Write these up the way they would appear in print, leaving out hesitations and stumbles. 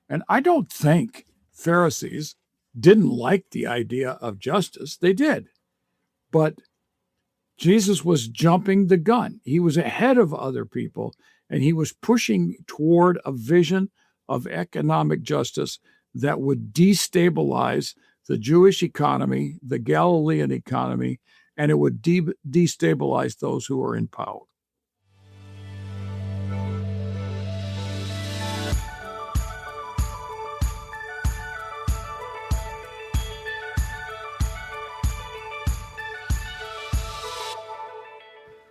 And I don't think Pharisees didn't like the idea of justice. They did. But Jesus was jumping the gun. He was ahead of other people, and he was pushing toward a vision of economic justice that would destabilize the Jewish economy, the Galilean economy, and it would destabilize those who are in power.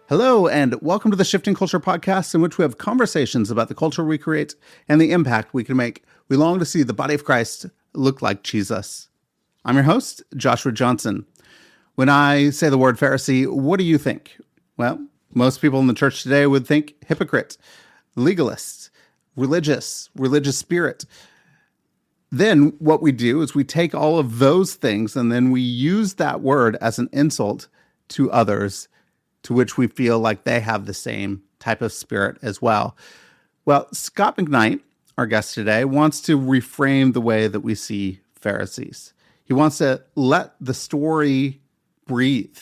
Hello, and welcome to the Shifting Culture podcast, in which we have conversations about the culture we create and the impact we can make. We long to see the body of Christ look like Jesus. I'm your host, Joshua Johnson. When I say the word Pharisee, what do you think? Well, most people in the church today would think hypocrite, legalist, religious spirit. Then what we do is we take all of those things and then we use that word as an insult to others, to which we feel like they have the same type of spirit as well. Well, Scot McKnight, our guest today, wants to reframe the way that we see Pharisees. He wants to let the story breathe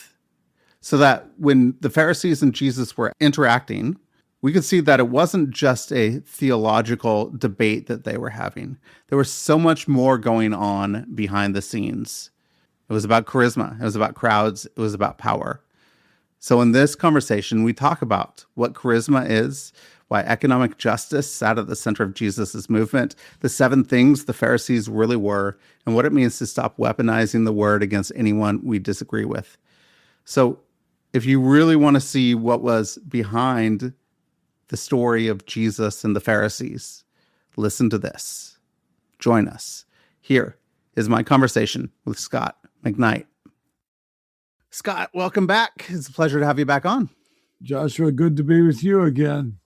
so that when the Pharisees and Jesus were interacting, we could see that it wasn't just a theological debate that they were having. There was so much more going on behind the scenes. It was about charisma. It was about crowds. It was about power. So in this conversation, we talk about what charisma is, why economic justice sat at the center of Jesus' movement, the 7 things the Pharisees really were, and what it means to stop weaponizing the word against anyone we disagree with. So if you really want to see what was behind the story of Jesus and the Pharisees, listen to this. Join us. Here is my conversation with Scot McKnight. Scot, welcome back. It's a pleasure to have you back on. Joshua, good to be with you again.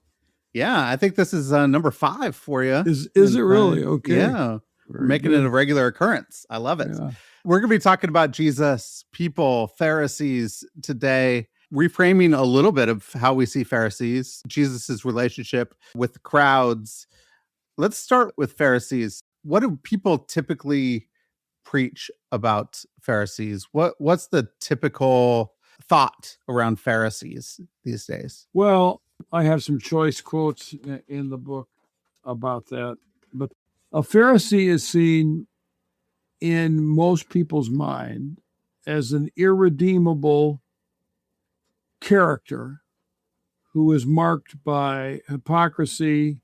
Yeah, I think this is number 5 for you. Is it really? Okay. Yeah, we're making it a regular occurrence. I love it. Yeah. We're going to be talking about Jesus, people, Pharisees today, reframing a little bit of how we see Pharisees, Jesus' relationship with the crowds. Let's start with Pharisees. What do people typically preach about Pharisees? What's the typical thought around Pharisees these days? Well, I have some choice quotes in the book about that. But a Pharisee is seen in most people's mind as an irredeemable character who is marked by hypocrisy,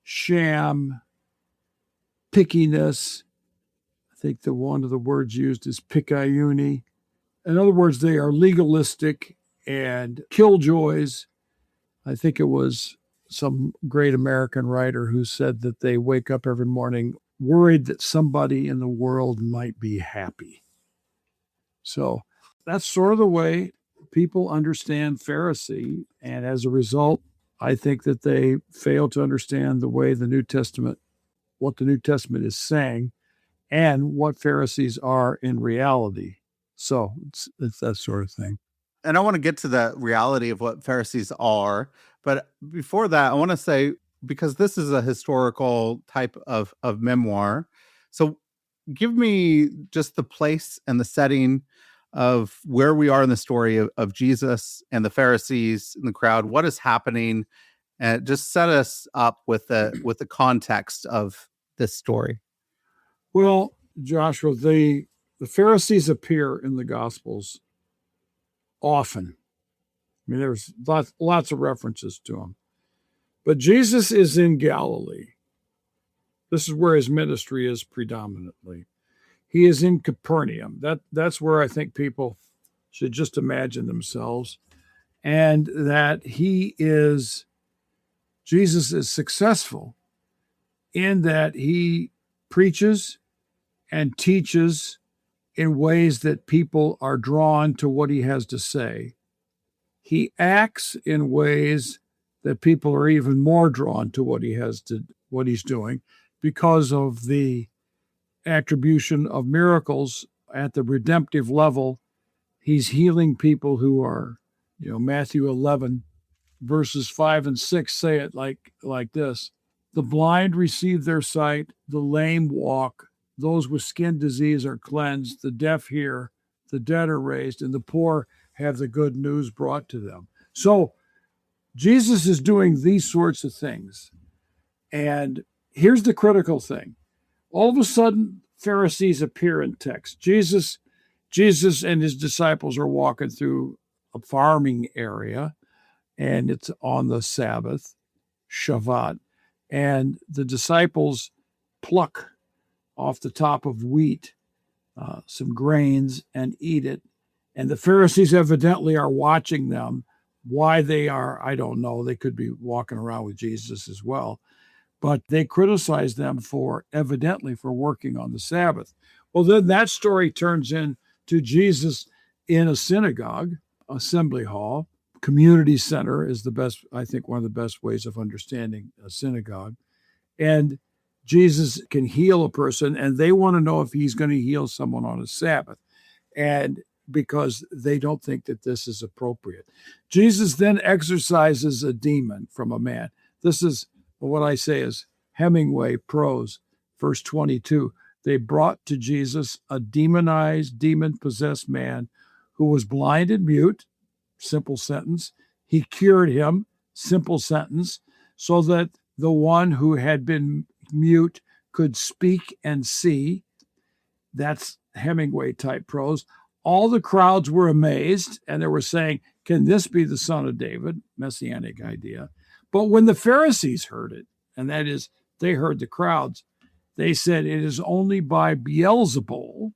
sham, pickiness. I think one of the words used is picayune. In other words, they are legalistic and killjoys. I think it was some great American writer who said that they wake up every morning worried that somebody in the world might be happy. So that's sort of the way people understand Pharisee. And as a result, I think that they fail to understand the way what the New Testament is saying, and what Pharisees are in reality. So it's that sort of thing. And I want to get to the reality of what Pharisees are. But before that, I want to say, because this is a historical type of memoir, so give me just the place and the setting of where we are in the story of Jesus and the Pharisees and the crowd. What is happening? And just set us up with the context of this story. Well, Joshua, the Pharisees appear in the Gospels often. I mean, there's lots of references to them. But Jesus is in Galilee. This is where his ministry is predominantly. He is in Capernaum. That's where I think people should just imagine themselves. And that Jesus is successful in that he preaches and teaches in ways that people are drawn to what he has to say. He acts in ways that people are even more drawn to what he's doing, because of the attribution of miracles at the redemptive level. He's healing people who are, Matthew 11 verses 5 and 6 say it like this. The blind receive their sight, the lame walk, those with skin disease are cleansed, the deaf hear, the dead are raised, and the poor have the good news brought to them. So Jesus is doing these sorts of things. And here's the critical thing. All of a sudden, Pharisees appear in text. Jesus and his disciples are walking through a farming area, and it's on the Sabbath, Shabbat, and the disciples pluck off the top of wheat some grains and eat it. And the Pharisees evidently are watching them. Why they are, I don't know. They could be walking around with Jesus as well. But they criticize them evidently for working on the Sabbath. Well, then that story turns into Jesus in a synagogue, assembly hall. Community center is the best, I think, one of the best ways of understanding a synagogue. And Jesus can heal a person, and they want to know if he's going to heal someone on a Sabbath. And because they don't think that this is appropriate. Jesus then exorcises a demon from a man. This is what I say is Hemingway prose, verse 22. They brought to Jesus a demonized, demon-possessed man who was blind and mute, simple sentence. He cured him, simple sentence, so that the one who had been mute could speak and see. That's Hemingway type prose. All the crowds were amazed, and they were saying, can this be the son of David? Messianic idea. But when the Pharisees heard it, and that is, they heard the crowds, they said, it is only by Beelzebul,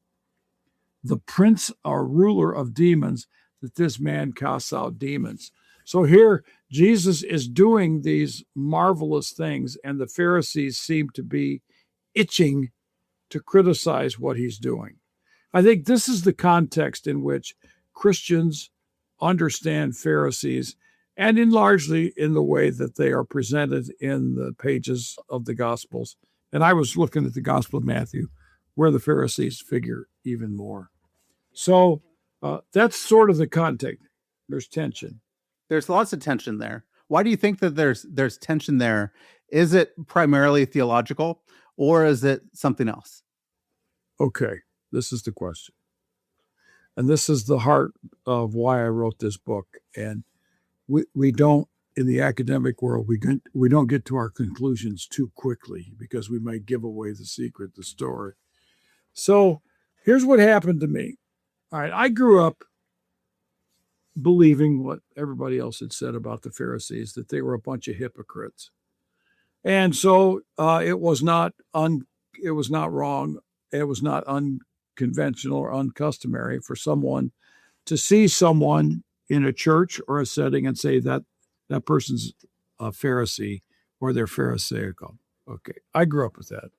the prince or ruler of demons, that this man casts out demons. So here, Jesus is doing these marvelous things, and the Pharisees seem to be itching to criticize what he's doing. I think this is the context in which Christians understand Pharisees, and largely in the way that they are presented in the pages of the Gospels. And I was looking at the Gospel of Matthew, where the Pharisees figure even more. So that's sort of the context. There's tension. There's lots of tension there. Why do you think that there's tension there? Is it primarily theological, or is it something else? Okay, this is the question. And this is the heart of why I wrote this book. And we don't, in the academic world, we don't get to our conclusions too quickly because we might give away the secret, the story. So here's what happened to me. All right, I grew up believing what everybody else had said about the Pharisees, that they were a bunch of hypocrites. And so it was not wrong. It was not unconventional or uncustomary for someone to see someone in a church or a setting and say that that person's a Pharisee or they're Pharisaical. Okay, I grew up with that.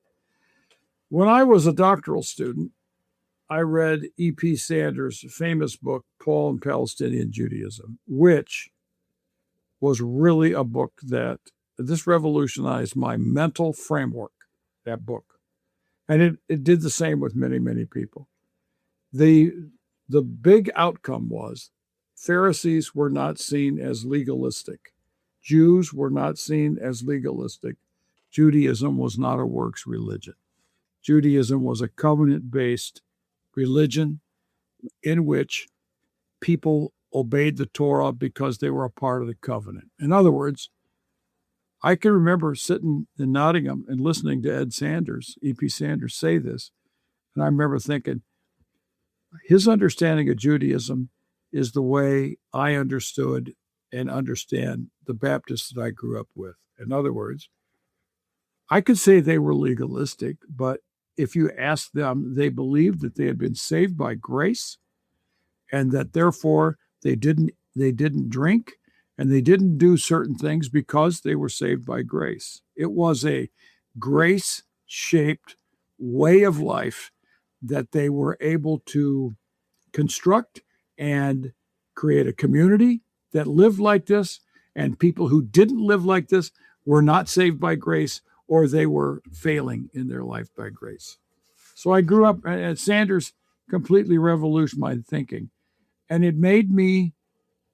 When I was a doctoral student, I read E.P. Sanders' famous book, Paul and Palestinian Judaism, which was really a book that this revolutionized my mental framework, that book. And it did the same with many, many people. The big outcome was Pharisees were not seen as legalistic. Jews were not seen as legalistic. Judaism was not a works religion. Judaism was a covenant-based religion in which people obeyed the Torah because they were a part of the covenant. In other words, I can remember sitting in Nottingham and listening to Ed Sanders, E.P. Sanders, say this. And I remember thinking, his understanding of Judaism is the way I understood and understand the Baptists that I grew up with. In other words, I could say they were legalistic, but if you ask them, they believed that they had been saved by grace and that therefore they didn't drink and they didn't do certain things because they were saved by grace. It was a grace-shaped way of life that they were able to construct and create a community that lived like this, and people who didn't live like this were not saved by grace, or they were failing in their life by grace. So I grew up, and Sanders completely revolutionized my thinking, and it made me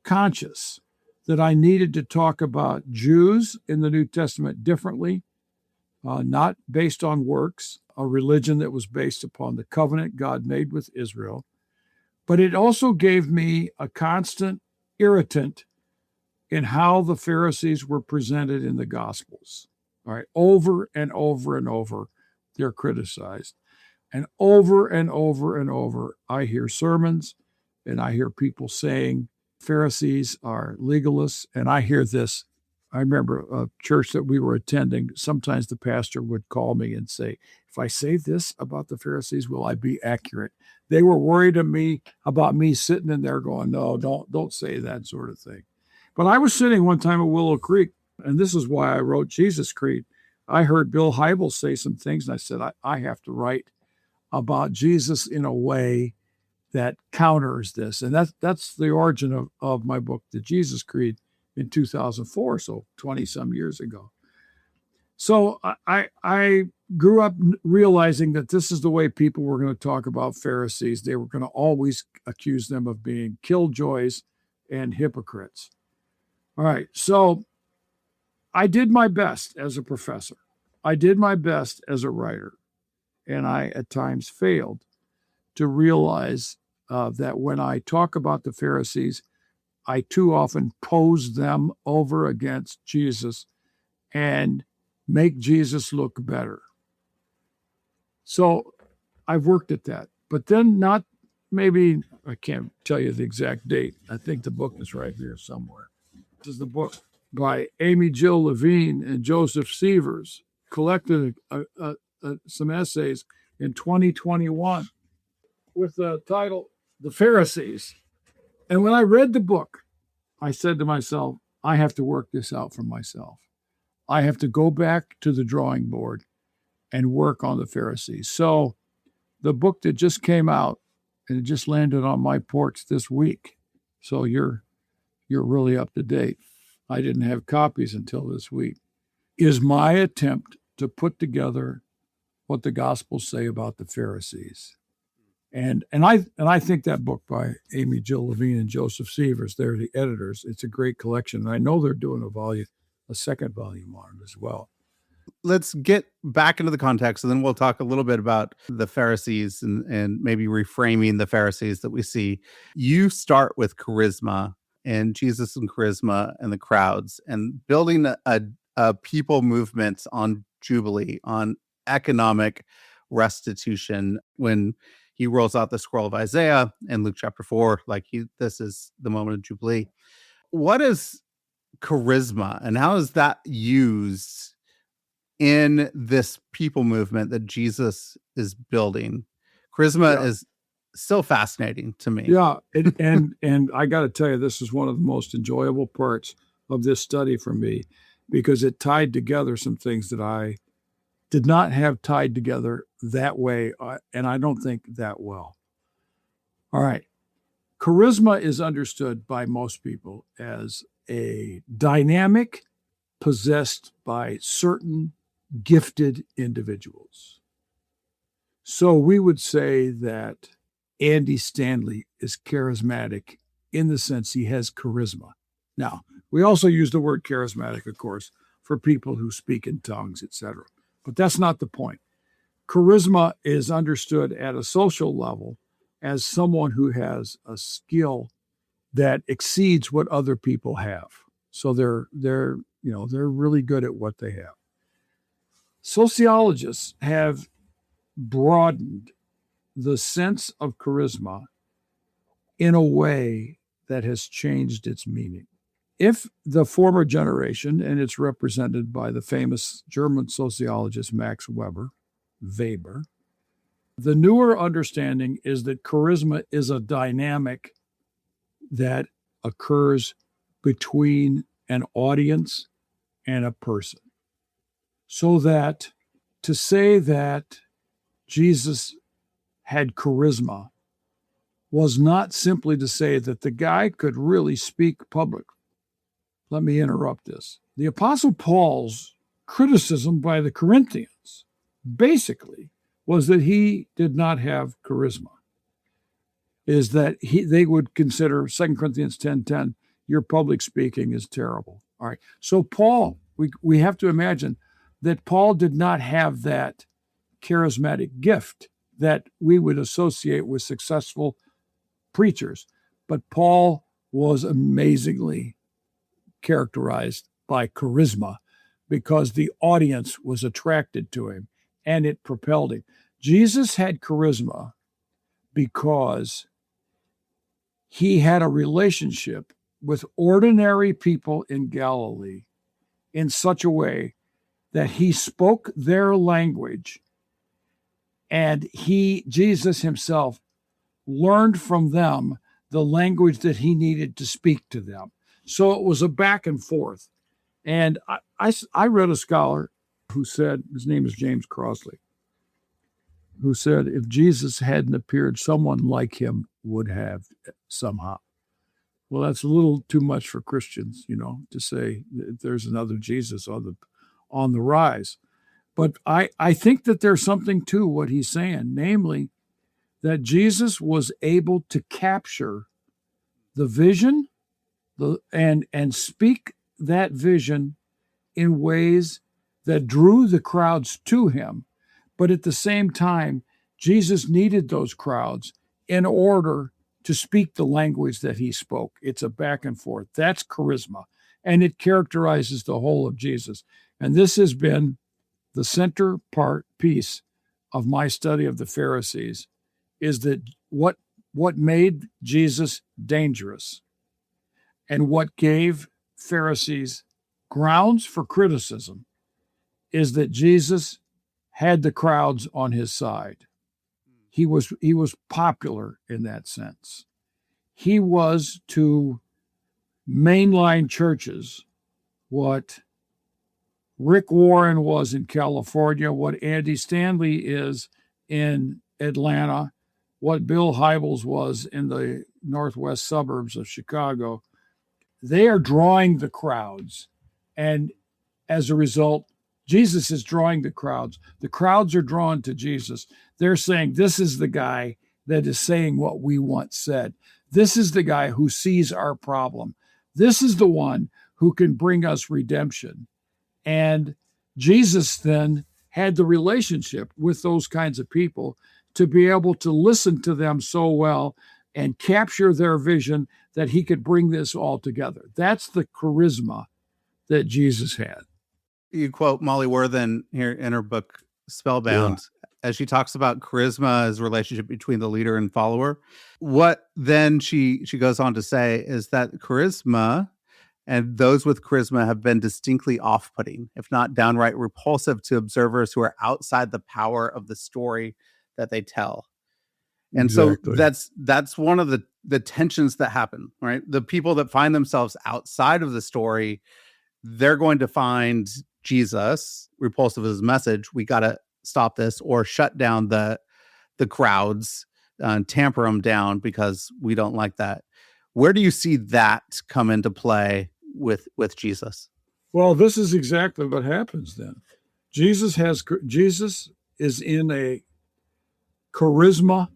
conscious that I needed to talk about Jews in the New Testament differently not based on works, a religion that was based upon the covenant God made with Israel. But it also gave me a constant irritant in how the Pharisees were presented in the Gospels. All right, over and over and over, they're criticized. And over and over and over, I hear sermons and I hear people saying Pharisees are legalists. And I hear this. I remember a church that we were attending. Sometimes the pastor would call me and say, if I say this about the Pharisees, will I be accurate? They were worried about me sitting in there going, no, don't say that sort of thing. But I was sitting one time at Willow Creek, and this is why I wrote Jesus Creed. I heard Bill Hybels say some things, and I said, I have to write about Jesus in a way that counters this. And that's the origin of my book, The Jesus Creed, in 2004, so 20-some years ago. So I grew up realizing that this is the way people were going to talk about Pharisees. They were going to always accuse them of being killjoys and hypocrites. All right, so I did my best as a professor. I did my best as a writer, and I at times failed to realize that when I talk about the Pharisees, I too often pose them over against Jesus and make Jesus look better. So I've worked at that, but then not maybe, I can't tell you the exact date. I think the book is right here somewhere. This is the book by Amy Jill Levine and Joseph Sievers, collected some essays in 2021 with the title, The Pharisees. And when I read the book, I said to myself, I have to work this out for myself. I have to go back to the drawing board and work on the Pharisees. So the book that just came out, and it just landed on my porch this week. So you're really up to date. I didn't have copies until this week, is my attempt to put together what the Gospels say about the Pharisees. And I think that book by Amy Jill Levine and Joseph Sievers, they're the editors. It's a great collection. And I know they're doing a second volume on it as well. Let's get back into the context, and then we'll talk a little bit about the Pharisees and maybe reframing the Pharisees that we see. You start with charisma and Jesus and charisma and the crowds and building a people movement on Jubilee, on economic restitution. When he rolls out the scroll of Isaiah in Luke chapter 4, this is the moment of Jubilee. What is charisma, and how is that used in this people movement that Jesus is building? Charisma is so fascinating to me. Yeah, and I got to tell you, this is one of the most enjoyable parts of this study for me, because it tied together some things that I did not have tied together that way, and I don't think that well. All right. Charisma is understood by most people as a dynamic possessed by certain gifted individuals. So we would say that Andy Stanley is charismatic in the sense he has charisma. Now, we also use the word charismatic, of course, for people who speak in tongues, etc. But that's not the point. Charisma is understood at a social level as someone who has a skill that exceeds what other people have. So they're really good at what they have. Sociologists have broadened the sense of charisma in a way that has changed its meaning. If the former generation, and it's represented by the famous German sociologist Max Weber, the newer understanding is that charisma is a dynamic that occurs between an audience and a person. So that to say that Jesus had charisma was not simply to say that the guy could really speak public. Let me interrupt this. The Apostle Paul's criticism by the Corinthians basically was that he did not have charisma. Is that they would consider 2 Corinthians 10:10, your public speaking is terrible. All right. So Paul, we have to imagine that Paul did not have that charismatic gift that we would associate with successful preachers. But Paul was amazingly characterized by charisma because the audience was attracted to him and it propelled him. Jesus had charisma because he had a relationship with ordinary people in Galilee in such a way that he spoke their language, and Jesus himself, learned from them the language that he needed to speak to them. So it was a back and forth. And I read a scholar who said, his name is James Crossley, who said if Jesus hadn't appeared, someone like him would have somehow. Well, that's a little too much for Christians, to say that there's another Jesus on the rise. But I think that there's something to what he's saying, namely that Jesus was able to capture the vision and speak that vision in ways that drew the crowds to him. But at the same time, Jesus needed those crowds in order to speak the language that he spoke. It's a back and forth. That's charisma, and it characterizes the whole of Jesus. And this has been the center piece of my study of the Pharisees, is that what made Jesus dangerous and what gave Pharisees grounds for criticism is that Jesus had the crowds on his side. He was popular in that sense. He was to mainline churches what Rick Warren was in California, what Andy Stanley is in Atlanta, what Bill Hybels was in the northwest suburbs of Chicago. They are drawing the crowds. And as a result, Jesus is drawing the crowds. The crowds are drawn to Jesus. They're saying, this is the guy that is saying what we once said. This is the guy who sees our problem. This is the one who can bring us redemption. And Jesus then had the relationship with those kinds of people to be able to listen to them so well and capture their vision that he could bring this all together. That's the charisma that Jesus had. You quote Molly Worthen here in her book Spellbound, as she talks about charisma as a relationship between the leader and follower. What then she goes on to say is that charisma and those with charisma have been distinctly off-putting, if not downright repulsive to observers who are outside the power of the story that they tell. And Exactly. so that's one of the tensions that happen, right? The people that find themselves outside of the story, they're going to find Jesus repulsive as his message. We got to stop this or shut down the crowds, tamper them down because we don't like that. Where do you see that come into play with Jesus? Well, this is exactly what happens then. Jesus is in a charisma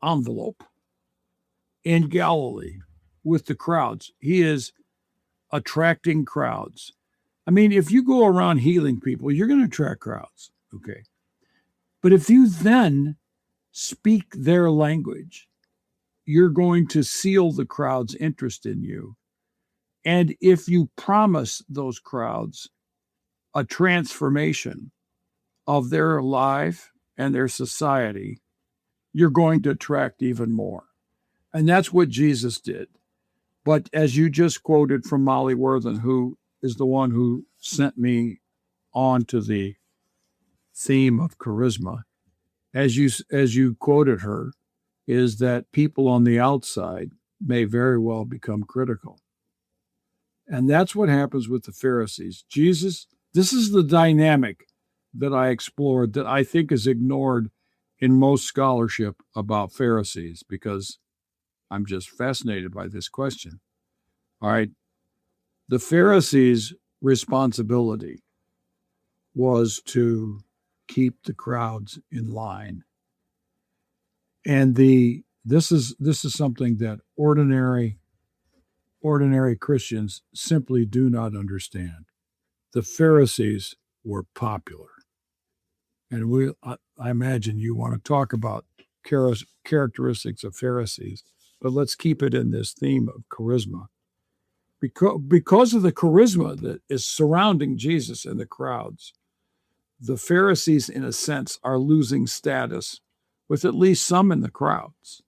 envelope in Galilee with the crowds. He is attracting crowds. I mean, if you go around healing people, you're going to attract crowds, okay? But if you then speak their language, you're going to seal the crowd's interest in you. And if you promise those crowds a transformation of their life and their society, you're going to attract even more. And that's what Jesus did. But as you just quoted from Molly Worthen, who is the one who sent me on to the theme of charisma, as you quoted her, is that people on the outside may very well become critical. And that's what happens with the Pharisees. This is the dynamic that I explored that I think is ignored in most scholarship about Pharisees, because I'm just fascinated by this question. All right. The Pharisees' responsibility was to keep the crowds in line. And this is something that ordinary Christians simply do not understand. The Pharisees were popular. And I imagine you want to talk about characteristics of Pharisees, but let's keep it in this theme of charisma. Because of the charisma that is surrounding Jesus in the crowds, the Pharisees, in a sense, are losing status with at least some in the crowds.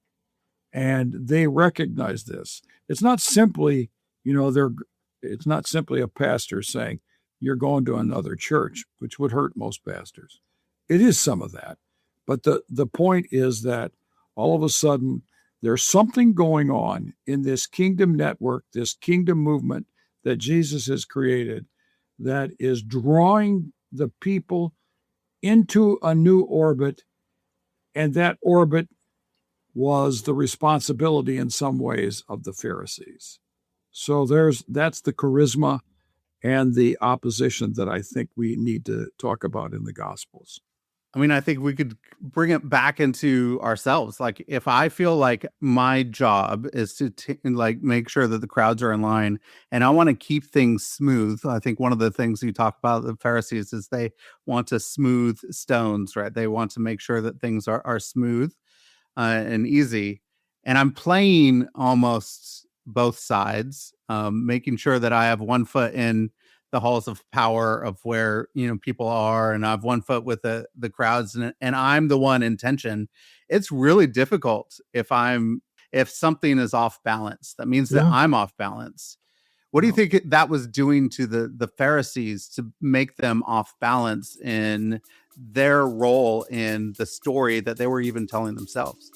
And they recognize this. It's not simply, it's not simply a pastor saying, you're going to another church, which would hurt most pastors. It is some of that. But the point is that all of a sudden, there's something going on in this kingdom network, this kingdom movement that Jesus has created that is drawing the people into a new orbit. And that orbit was the responsibility in some ways of the Pharisees. So that's the charisma and the opposition that I think we need to talk about in the Gospels. I mean, I think we could bring it back into ourselves. Like, if I feel like my job is to make sure that the crowds are in line, and I want to keep things smooth. I think one of the things you talk about the Pharisees is they want to smooth stones, right? They want to make sure that things are smooth and easy. And I'm playing almost both sides, making sure that I have one foot in the halls of power of where people are, and I have one foot with the crowds, and I'm the one in tension. It's really difficult if something is off balance. That means that I'm off balance. What do you think that was doing to the Pharisees to make them off balance in their role in the story that they were even telling themselves?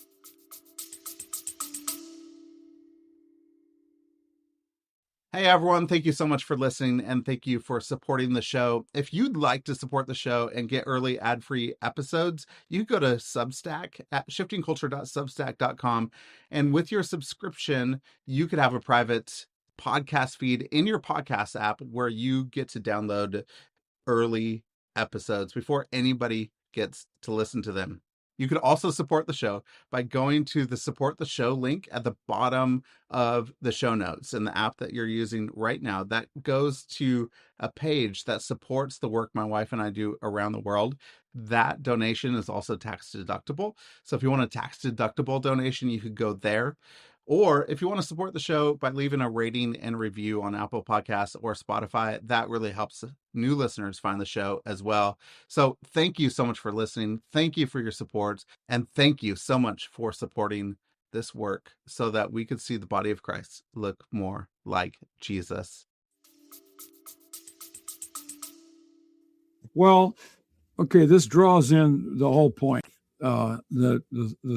Hey everyone, thank you so much for listening, and thank you for supporting the show. If you'd like to support the show and get early ad-free episodes, you go to Substack at shiftingculture.substack.com, and with your subscription, you could have a private podcast feed in your podcast app where you get to download early episodes before anybody gets to listen to them. You could also support the show by going to the support the show link at the bottom of the show notes in the app that you're using right now. That goes to a page that supports the work my wife and I do around the world. That donation is also tax deductible. So if you want a tax deductible donation, you could go there. Or if you want to support the show by leaving a rating and review on Apple Podcasts or Spotify, that really helps new listeners find the show as well. So thank you so much for listening. Thank you for your support. And thank you so much for supporting this work so that we could see the body of Christ look more like Jesus. Well, okay, this draws in the whole point, the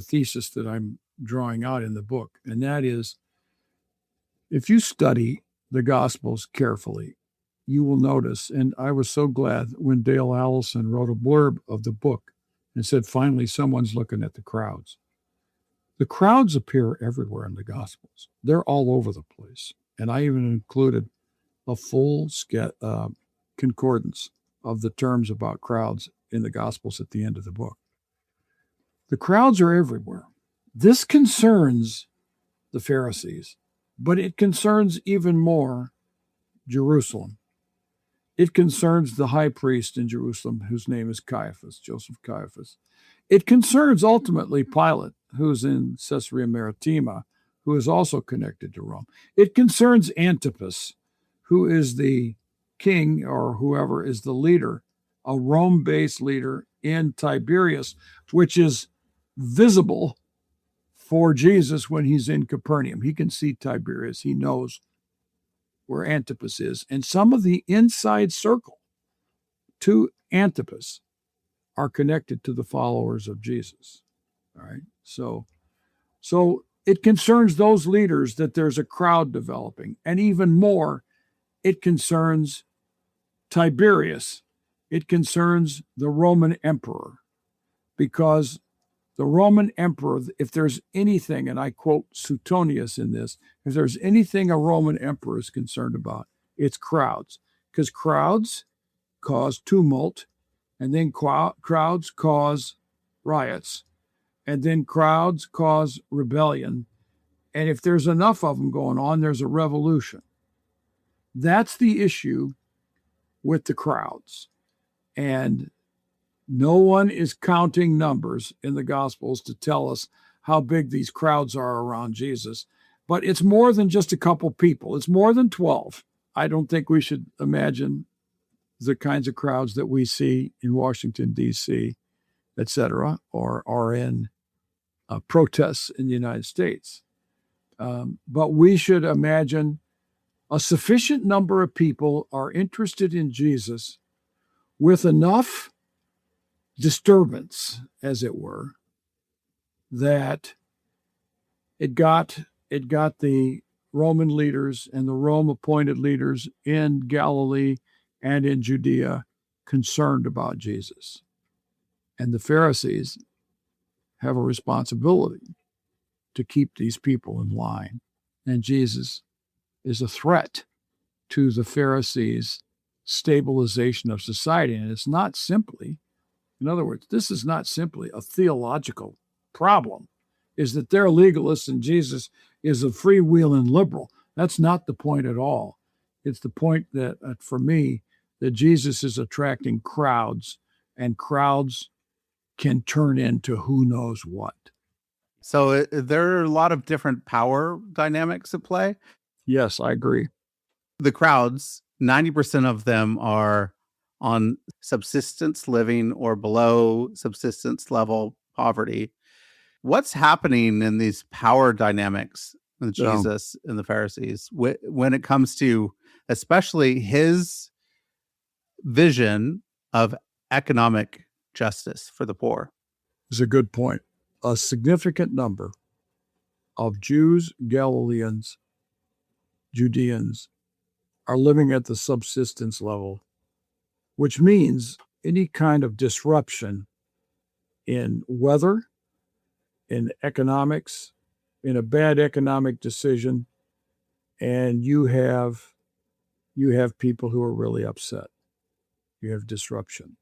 thesis that I'm drawing out in the book, and that is, if you study the Gospels carefully, you will notice, and I was so glad when Dale Allison wrote a blurb of the book and said, finally, someone's looking at the crowds. The crowds appear everywhere in the Gospels. They're all over the place. And I even included a full concordance of the terms about crowds in the Gospels at the end of the book. The crowds are everywhere. This concerns the Pharisees, but it concerns even more Jerusalem. It concerns the high priest in Jerusalem, whose name is Caiaphas, Joseph Caiaphas. It concerns ultimately Pilate, who's in Caesarea Maritima, who is also connected to Rome. It concerns Antipas, who is the king or whoever is the leader, a Rome-based leader in Tiberias, which is visible for Jesus when he's in Capernaum. He can see Tiberias. He knows where Antipas is. And some of the inside circle to Antipas are connected to the followers of Jesus. All right. So it concerns those leaders that there's a crowd developing. And even more, it concerns Tiberius. It concerns the Roman emperor, because the Roman emperor, if there's anything, and I quote Suetonius in this, if there's anything a Roman emperor is concerned about, it's crowds, because crowds cause tumult, and then crowds cause riots, and then crowds cause rebellion. And if there's enough of them going on, there's a revolution. That's the issue with the crowds. And no one is counting numbers in the Gospels to tell us how big these crowds are around Jesus. But it's more than just a couple people. It's more than 12. I don't think we should imagine the kinds of crowds that we see in Washington, D.C., et cetera, or are in protests in the United States. But we should imagine a sufficient number of people are interested in Jesus with enough disturbance, as it were, that it got the Roman leaders and the Rome-appointed leaders in Galilee and in Judea concerned about Jesus. And the Pharisees have a responsibility to keep these people in line. And Jesus is a threat to the Pharisees' stabilization of society. And it's not simply, in other words, this is not simply a theological problem, is that they're legalists and Jesus is a freewheeling liberal. That's not the point at all. It's the point that, for me, that Jesus is attracting crowds, and crowds can turn into who knows what. So there are a lot of different power dynamics at play. Yes, I agree. The crowds, 90% of them are on subsistence living or below subsistence level poverty. What's happening in these power dynamics with Jesus and the Pharisees when it comes to especially his vision of economic justice for the poor? It's a good point. A significant number of Jews, Galileans, Judeans are living at the subsistence level, which means any kind of disruption in weather, in economics, in a bad economic decision, and you have people who are really upset. You have disruption.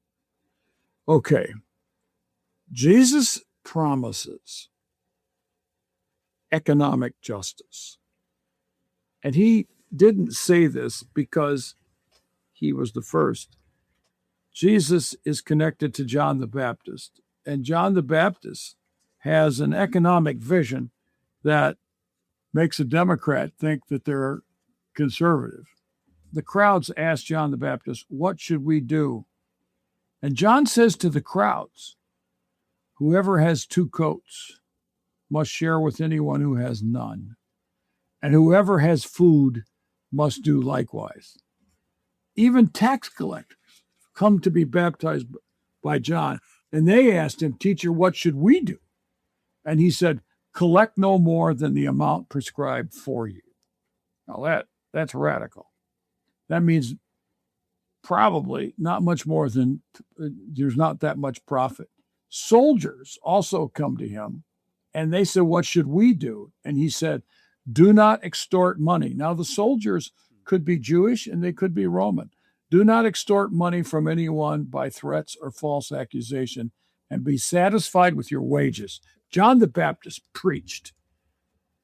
Okay. Jesus promises economic justice. And he didn't say this because he was the first. Jesus is connected to John the Baptist, and John the Baptist has an economic vision that makes a Democrat think that they're conservative. The crowds asked John the Baptist, "What should we do?" And John says to the crowds, "Whoever has 2 coats must share with anyone who has none, and whoever has food must do likewise." Even tax collectors come to be baptized by John, and they asked him, "Teacher, what should we do?" And he said, "Collect no more than the amount prescribed for you." Now that's radical. That means probably not much more than, there's not that much profit. Soldiers also come to him, and they said, "What should we do?" And he said, "Do not extort money." Now, the soldiers could be Jewish and they could be Roman. "Do not extort money from anyone by threats or false accusation, and be satisfied with your wages." John the Baptist preached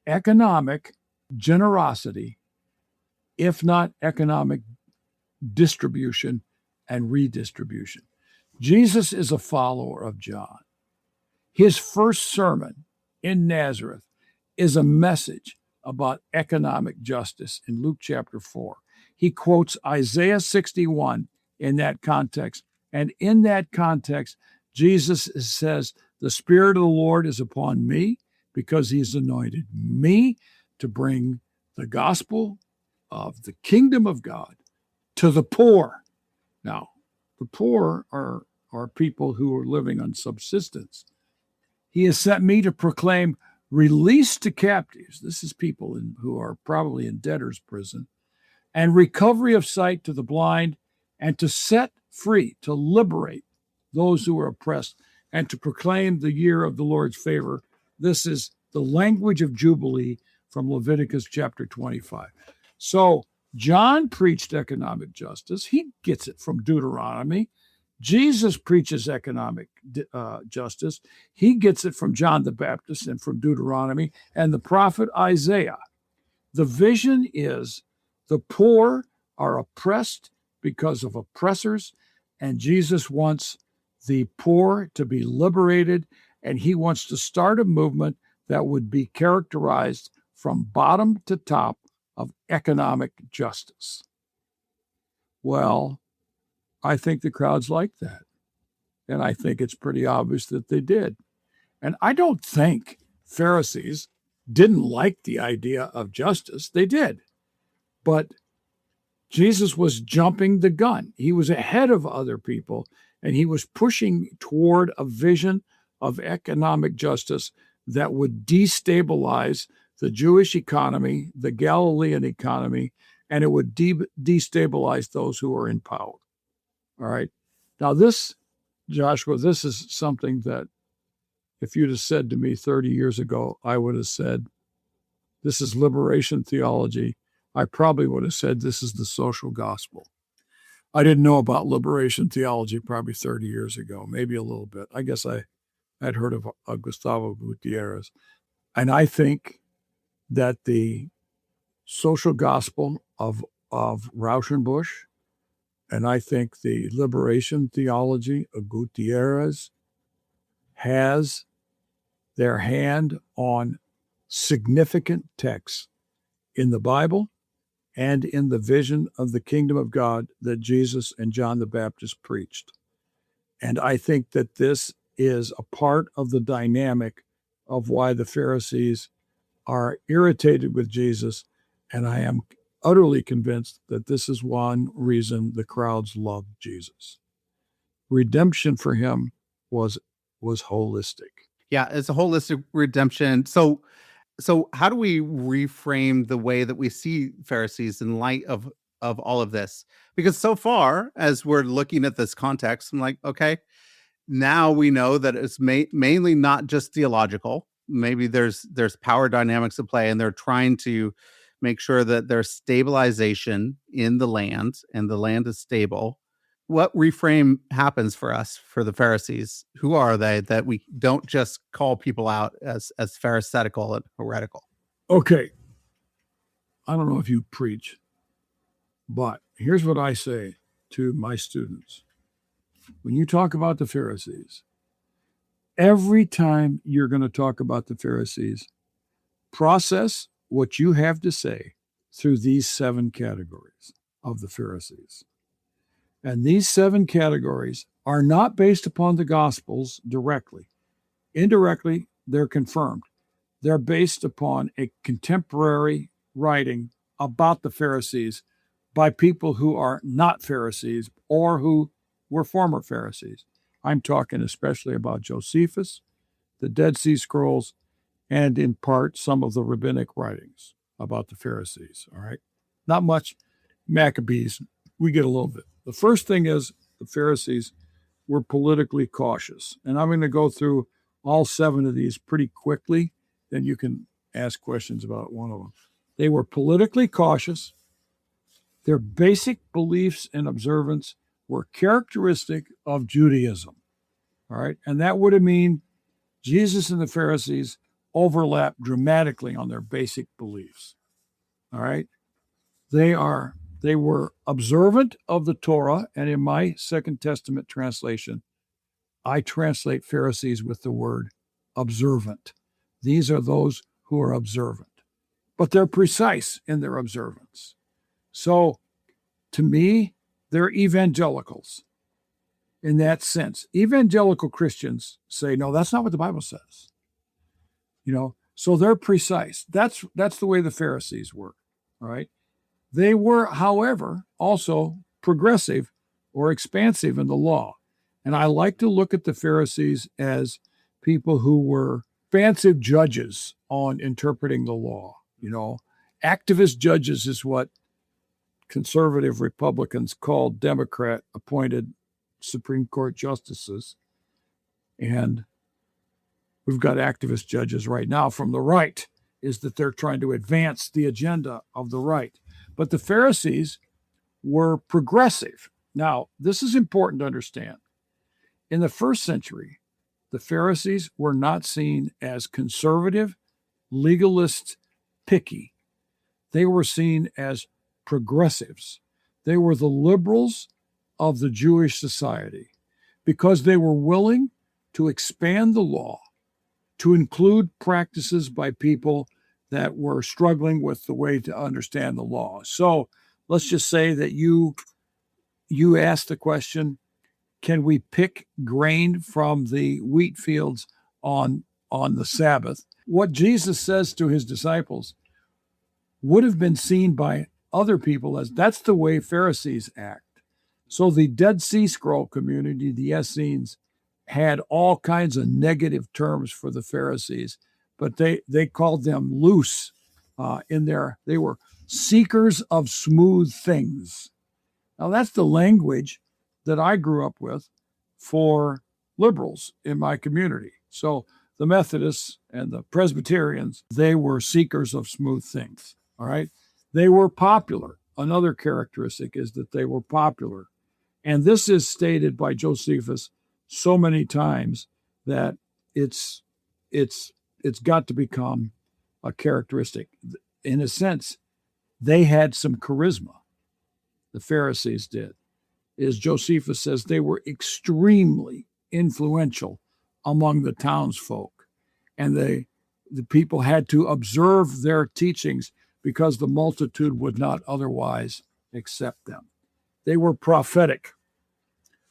economic generosity, if not economic distribution and redistribution. Jesus is a follower of John. His first sermon in Nazareth is a message about economic justice in Luke chapter 4. He quotes Isaiah 61 in that context. And in that context, Jesus says, "The Spirit of the Lord is upon me because he's anointed me to bring the gospel of the kingdom of God to the poor." Now, the poor are people who are living on subsistence. He has sent me to proclaim release to captives. This is people who are probably in debtor's prison, and recovery of sight to the blind, and to set free, to liberate those who are oppressed, and to proclaim the year of the Lord's favor. This is the language of Jubilee from Leviticus chapter 25. So John preached economic justice. He gets it from Deuteronomy. Jesus preaches economic justice. He gets it from John the Baptist and from Deuteronomy and the prophet Isaiah. The vision is the poor are oppressed because of oppressors, And Jesus wants the poor to be liberated, and he wants to start a movement that would be characterized from bottom to top of economic justice. Well, I think the crowds like that. And I think it's pretty obvious that they did. And I don't think Pharisees didn't like the idea of justice. They did. But Jesus was jumping the gun. He was ahead of other people, and he was pushing toward a vision of economic justice that would destabilize the Jewish economy, the Galilean economy, and it would destabilize those who are in power. All right. Now, this, Joshua, this is something that if you'd have said to me 30 years ago, I would have said, this is liberation theology. I probably would have said this is the social gospel. I didn't know about liberation theology probably 30 years ago, maybe a little bit. I guess I'd heard of Gustavo Gutierrez. And I think that the social gospel of Rauschenbusch, and I think the liberation theology of Gutierrez has their hand on significant texts in the Bible and in the vision of the kingdom of God that Jesus and John the Baptist preached. And I think that this is a part of the dynamic of why the Pharisees are irritated with Jesus. And I am utterly convinced that this is one reason the crowds loved Jesus. Redemption for him was holistic. Yeah, it's a holistic redemption. So how do we reframe the way that we see Pharisees in light of all of this? Because so far, as we're looking at this context, I'm like, okay, now we know that it's mainly not just theological. Maybe there's power dynamics at play, and they're trying to make sure that there's stabilization in the land, and the land is stable. What reframe happens for us, for the Pharisees? Who are they, that we don't just call people out as pharisaical and heretical? Okay. I don't know if you preach, but here's what I say to my students. When you talk about the Pharisees, every time you're going to talk about the Pharisees, process what you have to say through these 7 categories of the Pharisees. And these 7 categories are not based upon the Gospels directly. Indirectly, they're confirmed. They're based upon a contemporary writing about the Pharisees by people who are not Pharisees or who were former Pharisees. I'm talking especially about Josephus, the Dead Sea Scrolls, and in part some of the rabbinic writings about the Pharisees. All right. Not much Maccabees. We get a little bit. The first thing is the Pharisees were politically cautious. And I'm going to go through all 7 of these pretty quickly. Then you can ask questions about one of them. They were politically cautious. Their basic beliefs and observance were characteristic of Judaism. All right. And that would mean Jesus and the Pharisees overlap dramatically on their basic beliefs. All right. They were observant of the Torah, and in my Second Testament translation, I translate Pharisees with the word observant. These are those who are observant, but they're precise in their observance. So, to me, they're evangelicals in that sense. Evangelical Christians say, no, that's not what the Bible says. So they're precise. That's the way the Pharisees were, all right? They were, however, also progressive or expansive in the law. And I like to look at the Pharisees as people who were expansive judges on interpreting the law. Activist judges is what conservative Republicans call Democrat appointed Supreme Court justices. And we've got activist judges right now from the right, is that they're trying to advance the agenda of the right. But the Pharisees were progressive. Now, this is important to understand. In the first century, the Pharisees were not seen as conservative, legalist, picky. They were seen as progressives. They were the liberals of the Jewish society because they were willing to expand the law to include practices by people that were struggling with the way to understand the law. So let's just say that you asked the question, can we pick grain from the wheat fields on the Sabbath? What Jesus says to his disciples would have been seen by other people as that's the way Pharisees act. So the Dead Sea Scroll community, the Essenes, had all kinds of negative terms for the Pharisees, but they called them loose they were seekers of smooth things. Now that's the language that I grew up with for liberals in my community. So the Methodists and the Presbyterians, they were seekers of smooth things. All right. They were popular. Another characteristic is that they were popular. And this is stated by Josephus so many times that it's got to become a characteristic. In a sense, they had some charisma. The Pharisees did. As Josephus says, they were extremely influential among the townsfolk. And the people had to observe their teachings because the multitude would not otherwise accept them. They were prophetic.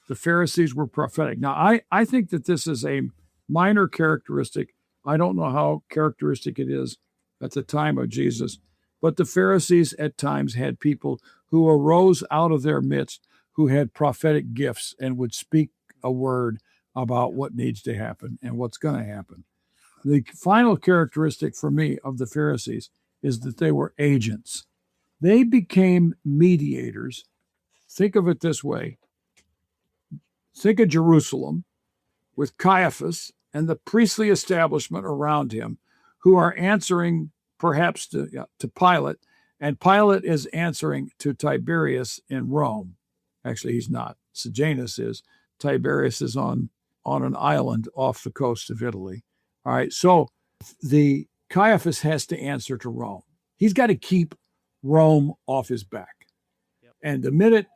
The Pharisees were prophetic. Now, I think that this is a minor characteristic. I don't know how characteristic it is at the time of Jesus, but the Pharisees at times had people who arose out of their midst who had prophetic gifts and would speak a word about what needs to happen and what's going to happen. The final characteristic for me of the Pharisees is that they were agents. They became mediators. Think of it this way. Think of Jerusalem with Caiaphas and the priestly establishment around him who are answering perhaps to Pilate, and Pilate is answering to Tiberius in Rome. Actually, he's not. Sejanus is. Tiberius is on an island off the coast of Italy. All right, so the Caiaphas has to answer to Rome. He's got to keep Rome off his back. Yep. And the minute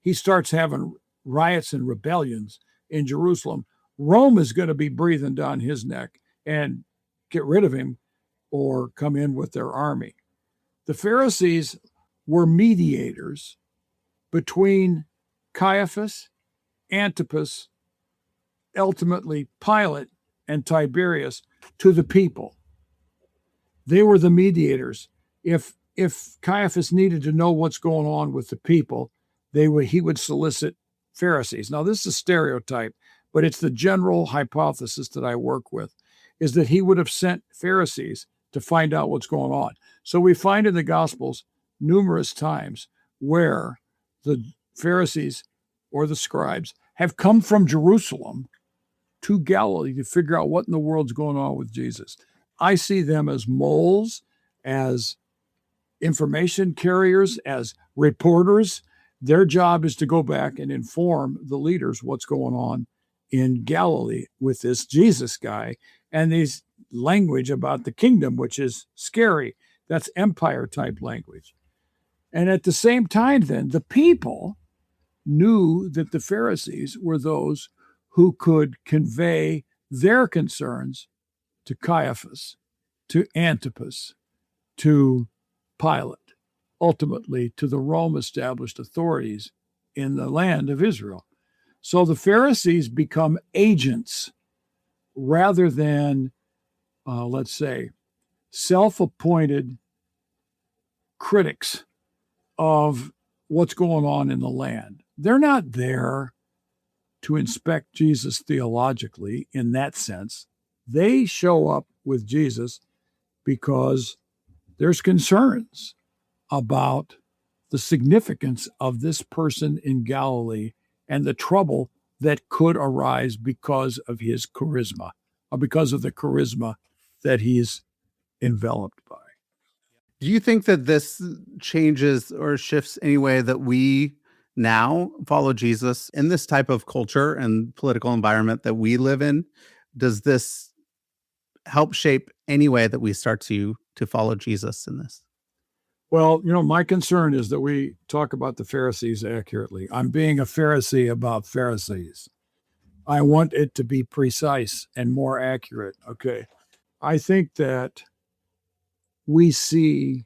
he starts having riots and rebellions in Jerusalem, Rome is going to be breathing down his neck and get rid of him or come in with their army. The Pharisees were mediators between Caiaphas, Antipas, ultimately Pilate, and Tiberius to the people. They were the mediators. If Caiaphas needed to know what's going on with the people, he would solicit Pharisees. Now, this is a stereotype, but it's the general hypothesis that I work with, is that he would have sent Pharisees to find out what's going on. So we find in the Gospels numerous times where the Pharisees or the scribes have come from Jerusalem to Galilee to figure out what in the world's going on with Jesus. I see them as moles, as information carriers, as reporters. Their job is to go back and inform the leaders what's going on in Galilee with this Jesus guy and this language about the kingdom, which is scary. That's empire type language. And at the same time, then, the people knew that the Pharisees were those who could convey their concerns to Caiaphas, to Antipas, to Pilate, ultimately to the Rome-established authorities in the land of Israel. So the Pharisees become agents rather than, let's say, self-appointed critics of what's going on in the land. They're not there to inspect Jesus theologically in that sense. They show up with Jesus because there's concerns about the significance of this person in Galilee and the trouble that could arise because of his charisma, or because of the charisma that he's enveloped by. Do you think that this changes or shifts any way that we now follow Jesus in this type of culture and political environment that we live in? Does this help shape any way that we start to follow Jesus in this? Well, my concern is that we talk about the Pharisees accurately. I'm being a Pharisee about Pharisees. I want it to be precise and more accurate. Okay. I think that we see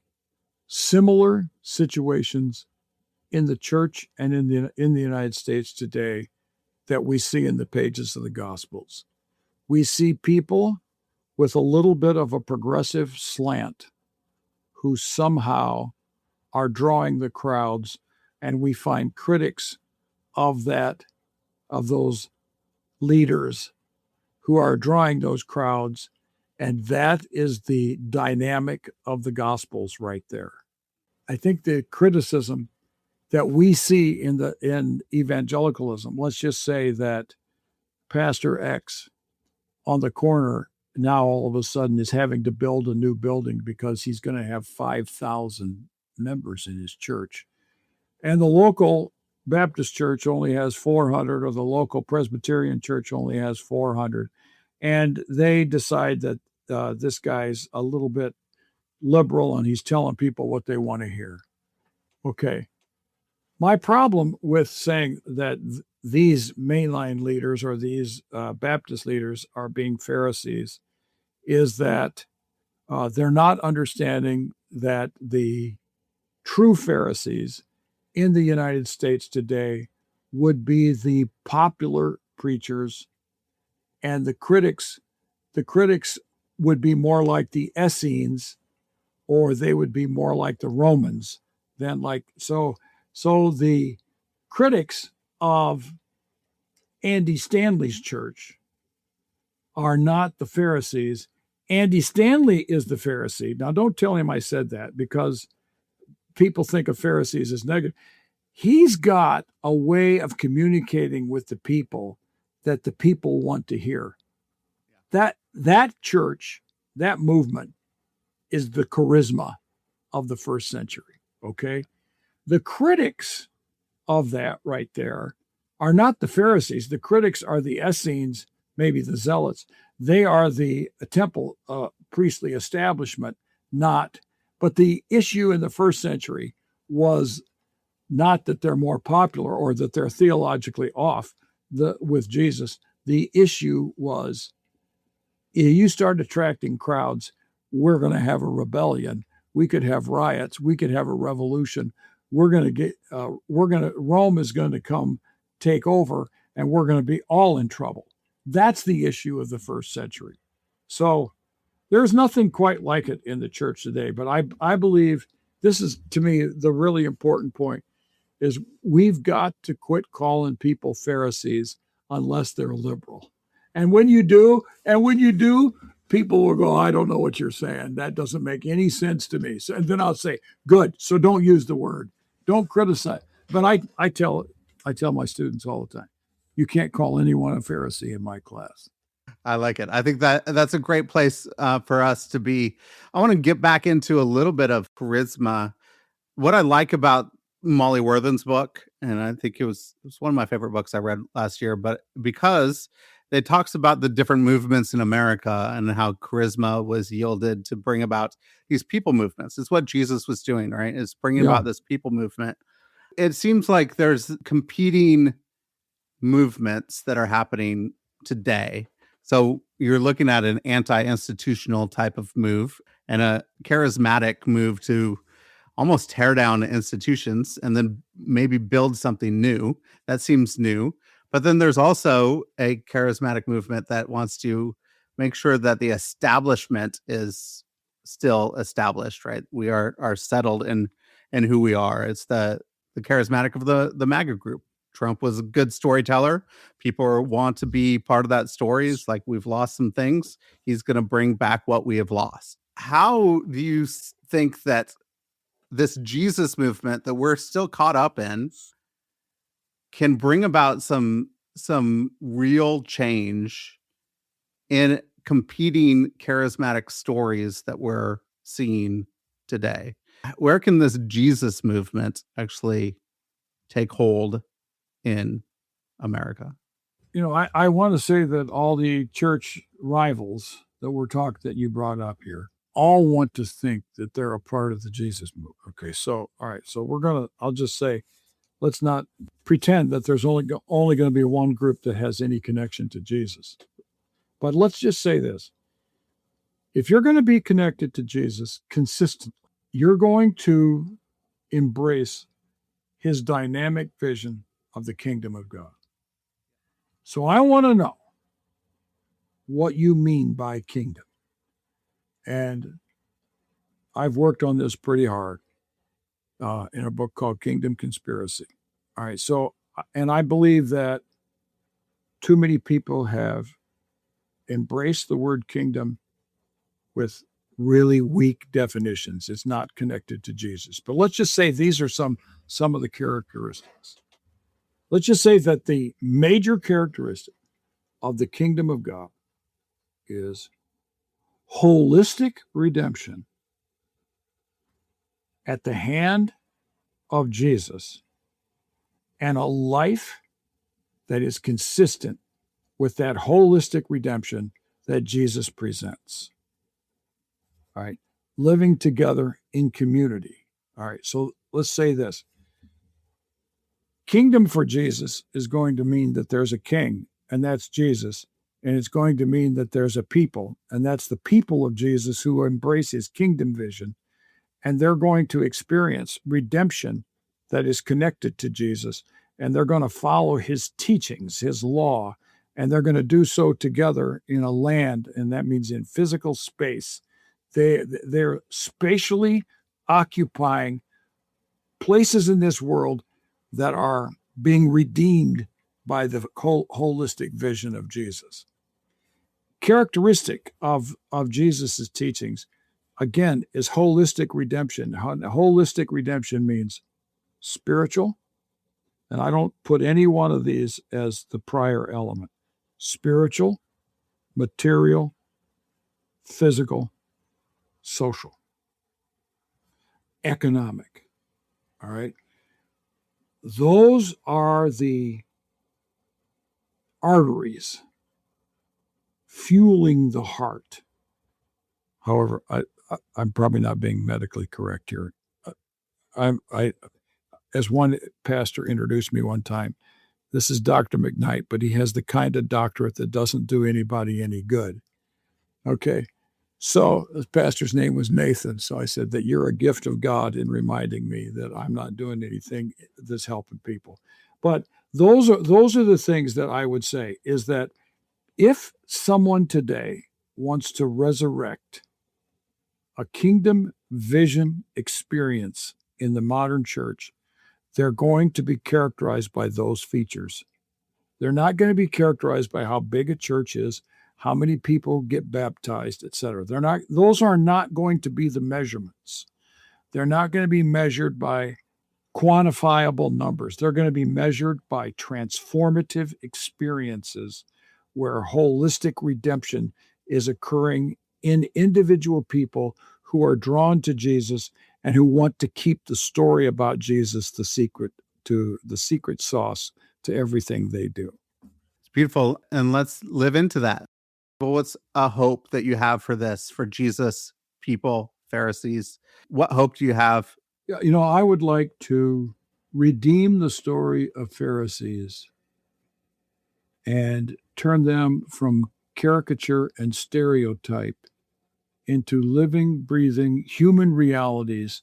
similar situations in the church and in the United States today that we see in the pages of the Gospels. We see people with a little bit of a progressive slant who somehow are drawing the crowds, and we find critics of those leaders who are drawing those crowds, and that is the dynamic of the Gospels right there. I think the criticism that we see in evangelicalism, let's just say that Pastor X on the corner now all of a sudden is having to build a new building because he's going to have 5,000 members in his church. And the local Baptist church only has 400, or the local Presbyterian church only has 400. And they decide that this guy's a little bit liberal and he's telling people what they want to hear. Okay. My problem with saying that these mainline leaders or these Baptist leaders are being Pharisees is that they're not understanding that the true Pharisees in the United States today would be the popular preachers, and the critics would be more like the Essenes, or they would be more like the Romans than like so the critics of Andy Stanley's church are not the Pharisees. Andy Stanley is the Pharisee. Now, don't tell him I said that, because people think of Pharisees as negative. He's got a way of communicating with the people that the people want to hear. That church, that movement is the charisma of the first century. Okay. The critics of that right there are not the Pharisees. The critics are the Essenes, maybe the Zealots. They are the temple priestly establishment, not. But the issue in the first century was not that they're more popular or that they're theologically off with Jesus. The issue was, if you start attracting crowds, we're going to have a rebellion. We could have riots. We could have a revolution. Rome is going to come take over, and we're going to be all in trouble. That's the issue of the first century. So there's nothing quite like it in the church today. But I believe this is, to me, the really important point is we've got to quit calling people Pharisees unless they're liberal. And when you do, people will go, I don't know what you're saying. That doesn't make any sense to me. So, and then I'll say, good. So don't use the word. Don't criticize. But I tell my students all the time, you can't call anyone a Pharisee in my class. I like it. I think that's a great place for us to be. I want to get back into a little bit of charisma. What I like about Molly Worthen's book, and I think it was one of my favorite books I read last year, but because it talks about the different movements in America and how charisma was yielded to bring about these people movements. It's what Jesus was doing, right? It's bringing about this people movement. It seems like there's competing movements that are happening today. So you're looking at an anti-institutional type of move and a charismatic move to almost tear down institutions and then maybe build something new. That seems new. But then there's also a charismatic movement that wants to make sure that the establishment is still established, right? We are settled in who we are. It's the charismatic of the MAGA group. Trump was a good storyteller. People want to be part of that story. It's like, we've lost some things. He's going to bring back what we have lost. How do you think that this Jesus movement that we're still caught up in can bring about some real change in competing charismatic stories that we're seeing today? Where can this Jesus movement actually take hold in America? I want to say that all the church rivals that you brought up here, all want to think that they're a part of the Jesus movement. Okay, so all right, so I'll just say, let's not pretend that there's only going to be one group that has any connection to Jesus. But let's just say this. If you're going to be connected to Jesus consistently, you're going to embrace his dynamic vision of the kingdom of God. So I want to know what you mean by kingdom. And I've worked on this pretty hard in a book called Kingdom Conspiracy. All right. So, and I believe that too many people have embraced the word kingdom with really weak definitions. It's not connected to Jesus. But let's just say these are some of the characteristics. Let's just say that the major characteristic of the kingdom of God is holistic redemption at the hand of Jesus and a life that is consistent with that holistic redemption that Jesus presents. All right. Living together in community. All right. So let's say this. Kingdom for Jesus is going to mean that there's a king, and that's Jesus. And it's going to mean that there's a people, and that's the people of Jesus who embrace his kingdom vision. And they're going to experience redemption that is connected to Jesus. And they're going to follow his teachings, his law, and they're going to do so together in a land, and that means in physical space. They're spatially occupying places in this world that are being redeemed by the holistic vision of Jesus. Characteristic of Jesus' teachings, again, is holistic redemption. Holistic redemption means spiritual, and I don't put any one of these as the prior element. Spiritual, material, physical, social, economic. All right. Those are the arteries fueling the heart. However, I'm probably not being medically correct here. As one pastor introduced me one time, this is Dr. McKnight, but he has the kind of doctorate that doesn't do anybody any good. Okay. So the pastor's name was Nathan. So I said that you're a gift of God in reminding me that I'm not doing anything that's helping people. But those are the things that I would say is that if someone today wants to resurrect a kingdom vision experience in the modern church, they're going to be characterized by those features. They're not going to be characterized by how big a church is, how many people get baptized, etc. Those are not going to be the measurements. They're not going to be measured by quantifiable numbers. They're going to be measured by transformative experiences where holistic redemption is occurring in individual people who are drawn to Jesus and who want to keep the story about Jesus the secret sauce to everything they do. It's beautiful. And let's live into that. But what's a hope that you have for this, for Jesus, people, Pharisees? What hope do you have? I would like to redeem the story of Pharisees and turn them from caricature and stereotype into living, breathing human realities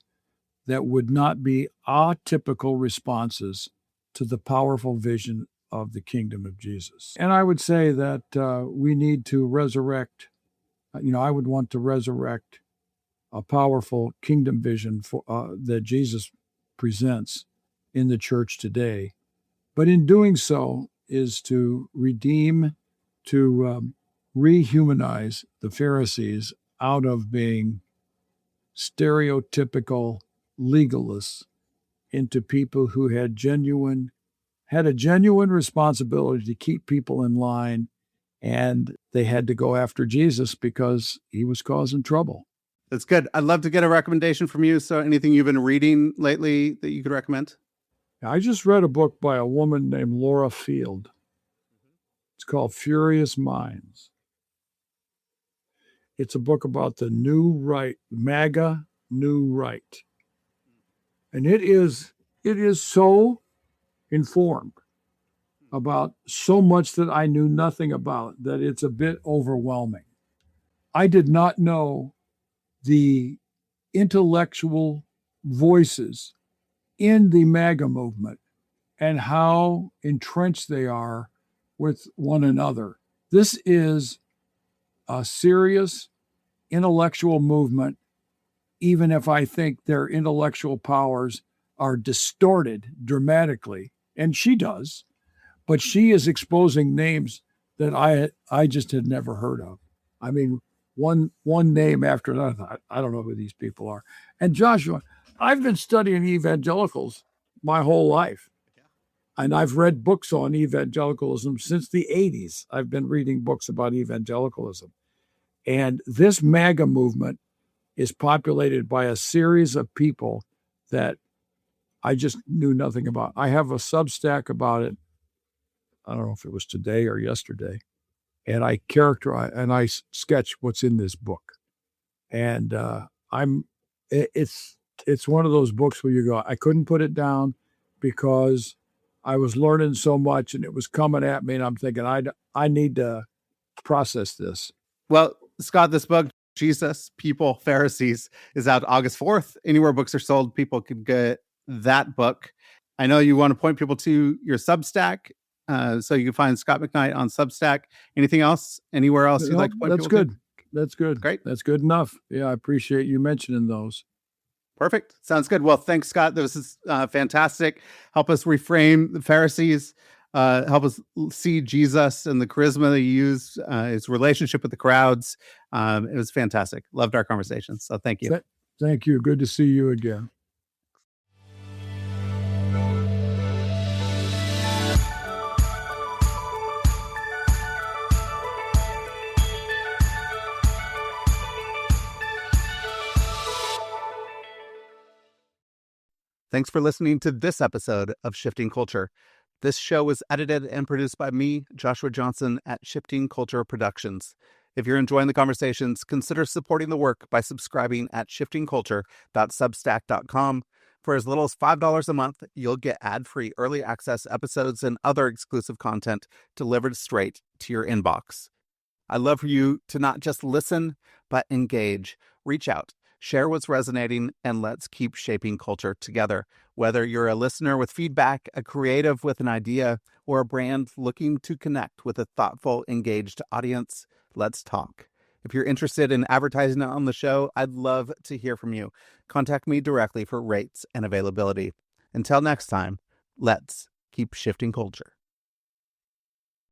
that would not be atypical responses to the powerful vision of the kingdom of Jesus. And I would say that we need to resurrect, I would want to resurrect a powerful kingdom vision that Jesus presents in the church today. But in doing so is to redeem, to rehumanize the Pharisees out of being stereotypical legalists into people who had a genuine responsibility to keep people in line, and they had to go after Jesus because he was causing trouble. That's good. I'd love to get a recommendation from you. So anything you've been reading lately that you could recommend? I just read a book by a woman named Laura Field. It's called Furious Minds. It's a book about the new right, MAGA new right. And it is so informed about so much that I knew nothing about that it's a bit overwhelming. I did not know the intellectual voices in the MAGA movement and how entrenched they are with one another. This is a serious intellectual movement, even if I think their intellectual powers are distorted dramatically. And she does, but she is exposing names that I just had never heard of. I mean, one name after another. I don't know who these people are. And Joshua, I've been studying evangelicals my whole life. And I've read books on evangelicalism since the 80s. I've been reading books about evangelicalism. And this MAGA movement is populated by a series of people that I just knew nothing about. I have a Substack about it. I don't know if it was today or yesterday. And I characterize and I sketch what's in this book. And it's one of those books where you go, I couldn't put it down because I was learning so much and it was coming at me. And I'm thinking, I need to process this. Well, Scott, this book, Jesus, People, Pharisees, is out August 4th. Anywhere books are sold, people could get that book. I know you want to point people to your Substack, so you can find Scot McKnight on Substack. Anything else? Anywhere else you'd like to point That's people good. to? That's good. Great. That's good enough. Yeah, I appreciate you mentioning those. Perfect. Sounds good. Well, thanks, Scott. This is fantastic. Help us reframe the Pharisees. Help us see Jesus and the charisma that he used, his relationship with the crowds. It was fantastic. Loved our conversation. So thank you. Thank you. Good to see you again. Thanks for listening to this episode of Shifting Culture. This show was edited and produced by me, Joshua Johnson, at Shifting Culture Productions. If you're enjoying the conversations, consider supporting the work by subscribing at shiftingculture.substack.com. For as little as $5 a month, you'll get ad-free early access episodes and other exclusive content delivered straight to your inbox. I'd love for you to not just listen, but engage. Reach out. Share what's resonating, and let's keep shaping culture together. Whether you're a listener with feedback, a creative with an idea, or a brand looking to connect with a thoughtful, engaged audience, let's talk. If you're interested in advertising on the show, I'd love to hear from you. Contact me directly for rates and availability. Until next time, let's keep shifting culture.